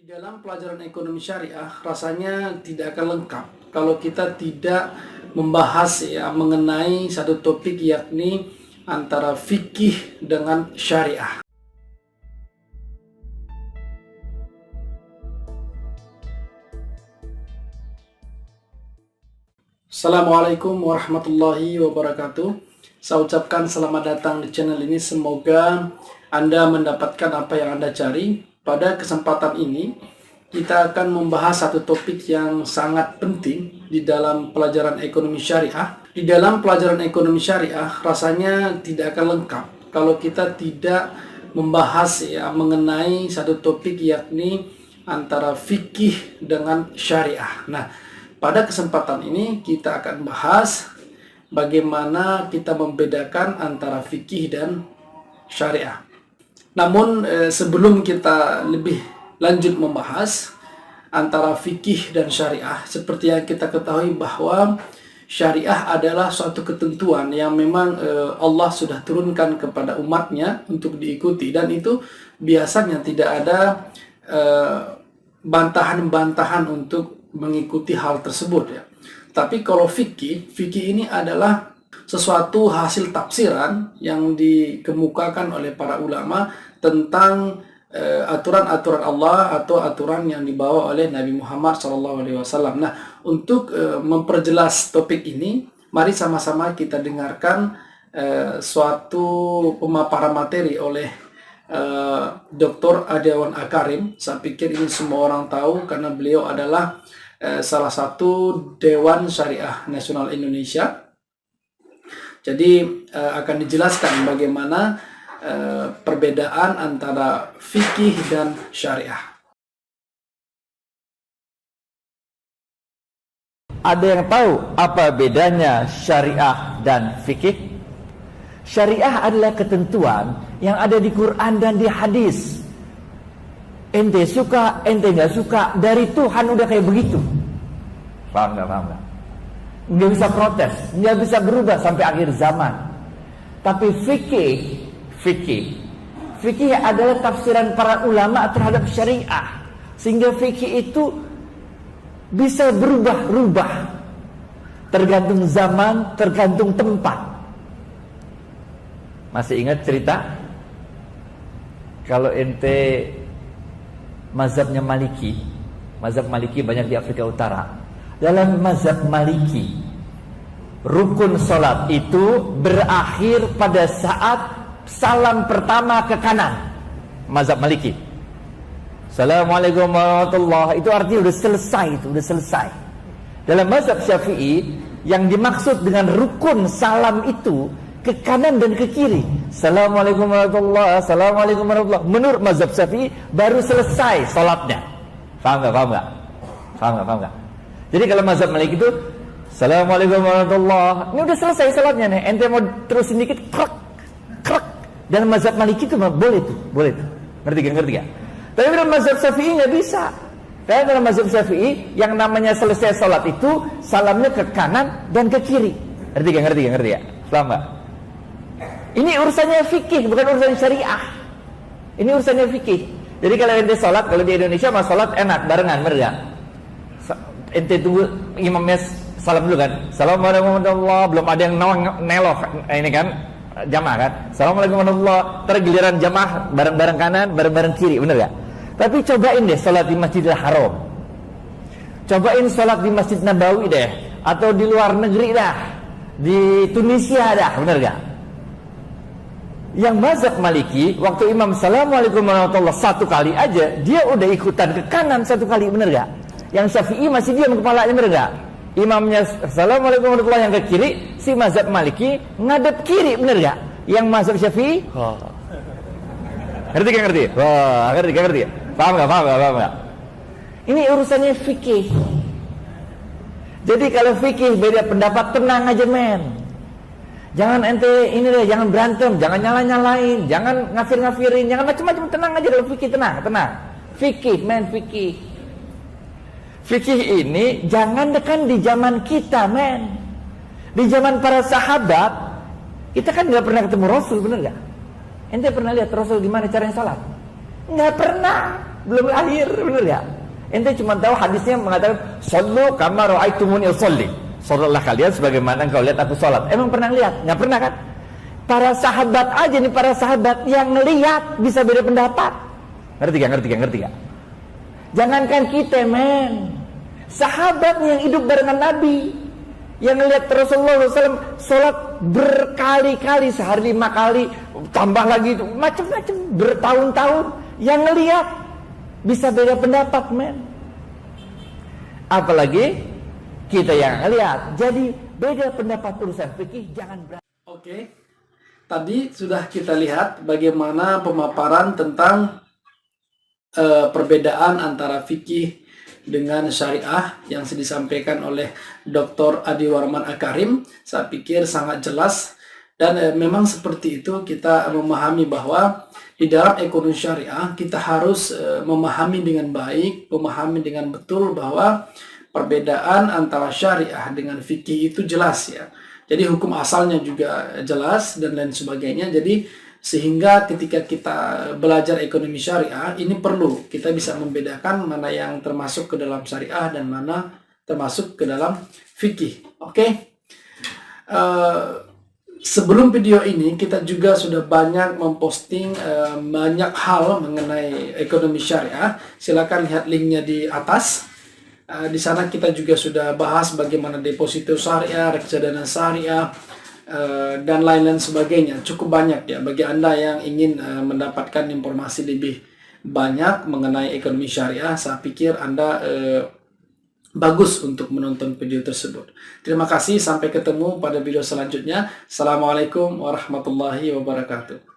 Dalam pelajaran ekonomi syariah rasanya tidak akan lengkap kalau kita tidak membahas mengenai satu topik, yakni antara fikih dengan syariah. Assalamualaikum warahmatullahi wabarakatuh. Saya ucapkan selamat datang di channel ini. Semoga Anda mendapatkan apa yang Anda cari. Pada kesempatan ini, kita akan membahas satu topik yang sangat penting di dalam pelajaran ekonomi syariah. Di dalam pelajaran ekonomi syariah, rasanya tidak akan lengkap kalau kita tidak membahas mengenai satu topik, yakni antara fikih dengan syariah. Nah, pada kesempatan ini kita akan bahas bagaimana kita membedakan antara fikih dan syariah. Namun sebelum kita lebih lanjut membahas antara fikih dan syariah, seperti yang kita ketahui bahwa syariah adalah suatu ketentuan yang memang Allah sudah turunkan kepada umatnya untuk diikuti, dan itu biasanya tidak ada bantahan-bantahan untuk mengikuti hal tersebut ya. Tapi kalau fikih ini adalah sesuatu hasil tafsiran yang dikemukakan oleh para ulama tentang aturan-aturan Allah atau aturan yang dibawa oleh Nabi Muhammad SAW. Nah, untuk memperjelas topik ini, mari sama-sama kita dengarkan suatu pemaparan materi oleh Dr. Adiawan Akarim. Saya pikir ini semua orang tahu karena beliau adalah salah satu Dewan Syariah Nasional Indonesia. Jadi akan dijelaskan bagaimana perbedaan antara fikih dan syariah. Ada yang tahu apa bedanya syariah dan fikih? Syariah adalah ketentuan yang ada di Quran dan di hadis. Ente suka, ente nggak suka, dari Tuhan udah kayak begitu. Paham nggak? Paham nggak? Nggak bisa protes, nggak bisa berubah sampai akhir zaman. Tapi fikih adalah tafsiran para ulama terhadap syariah, sehingga fikih itu bisa berubah-ubah tergantung zaman, tergantung tempat. Masih ingat cerita kalau ente mazhabnya Maliki? Mazhab Maliki banyak di Afrika Utara. Dalam mazhab Maliki, rukun sholat itu berakhir pada saat salam pertama ke kanan. Mazhab Maliki, Assalamualaikum warahmatullahi, itu artinya udah selesai, itu udah selesai. Dalam mazhab Syafi'i, yang dimaksud dengan rukun salam itu ke kanan dan ke kiri. Assalamualaikum warahmatullahi, Assalamualaikum warahmatullahi. Menurut mazhab Syafi'i baru selesai sholatnya. Paham nggak? Paham nggak? Paham nggak? Paham nggak? Jadi kalau mazhab Maliki itu Assalamualaikum warahmatullahi, ini udah selesai sholatnya nih. Ente mau terusin dikit, krek. Dan mazhab Maliki itu boleh tuh. Ngerti gak? Tapi dalam mazhab Syafi'i nggak bisa. Karena dalam mazhab Syafi'i yang namanya selesai sholat itu salamnya ke kanan dan ke kiri. Ngerti gak? Paham nggak? Ini urusannya fikih, bukan urusan syariah. Ini urusannya fikih. Jadi kalau ente sholat, kalau di Indonesia mah sholat enak, barengan, bener gak? Ente tunggu imamnya salam dulu kan. Assalamualaikum warahmatullahi, belum ada yang neloh ini kan, jamaah kan. Assalamualaikum warahmatullahi, tergiliran jamaah bareng-bareng kanan, bareng-bareng kiri, bener gak? Tapi cobain deh sholat di Masjidil Haram, cobain sholat di Masjid Nabawi deh, atau di luar negeri dah, di Tunisia dah, bener gak? Yang mazhab Maliki, waktu imam Assalamualaikum warahmatullahi satu kali aja, dia udah ikutan ke kanan satu kali, bener gak? Yang Syafi'i masih diam kepalanya, bener gak? Imamnya Assalamualaikum warahmatullahi yang ke kiri, si mazhab Maliki ngadep kiri, bener gak? Yang mazhab Syafi'i ngerti gak? Wah, ngerti. Paham gak? Ini urusannya fikih. Jadi kalau fikih beda pendapat, tenang aja men. Jangan ente ini deh, jangan berantem, jangan nyalain, jangan ngafir-ngafirin, jangan macam-macam, tenang aja dalam fikih, tenang. Fikih, men, fikih. Fikih ini jangan kan di zaman kita, men. Di zaman para sahabat, kita kan nggak pernah ketemu Rasul, bener nggak? Ente pernah lihat Rasul gimana caranya sholat? Nggak pernah. belum lahir, benar ya? Ente cuma tahu hadisnya mengatakan sallu kama ra'aitumuni usolli. Salatlah kalian sebagaimana engkau lihat aku salat. Emang pernah lihat? Nggak pernah kan? Para sahabat aja nih, para sahabat yang ngelihat bisa beda pendapat. Ngerti gak? Jangankan kita, men. Sahabat yang hidup barengan Nabi, yang ngelihat Rasulullah SAW sholat berkali-kali, sehari 5 kali, tambah lagi macam-macam, bertahun-tahun, yang ngelihat bisa beda pendapat, men. Apalagi kita yang ngelihat. Jadi beda pendapat urusan fikih jangan berani. Oke. Tadi sudah kita lihat bagaimana pemaparan tentang perbedaan antara fikih dengan syariah yang disampaikan oleh Dr. Adi Warman Akarim. Saya pikir sangat jelas dan memang seperti itu kita memahami bahwa di dalam ekonomi syariah kita harus memahami dengan baik, memahami dengan betul bahwa perbedaan antara syariah dengan fikih itu jelas ya. Jadi hukum asalnya juga jelas dan lain sebagainya. Jadi sehingga ketika kita belajar ekonomi syariah ini perlu kita bisa membedakan mana yang termasuk ke dalam syariah dan mana termasuk ke dalam fikih. Oke. Sebelum video ini kita juga sudah banyak memposting banyak hal mengenai ekonomi syariah. Silakan lihat linknya di atas. Di sana kita juga sudah bahas bagaimana deposito syariah, reksadana syariah, dan lain-lain sebagainya. Cukup banyak ya bagi Anda yang ingin mendapatkan informasi lebih banyak mengenai ekonomi syariah. Saya pikir Anda bagus untuk menonton video tersebut. Terima kasih, sampai ketemu pada video selanjutnya. Assalamualaikum warahmatullahi wabarakatuh.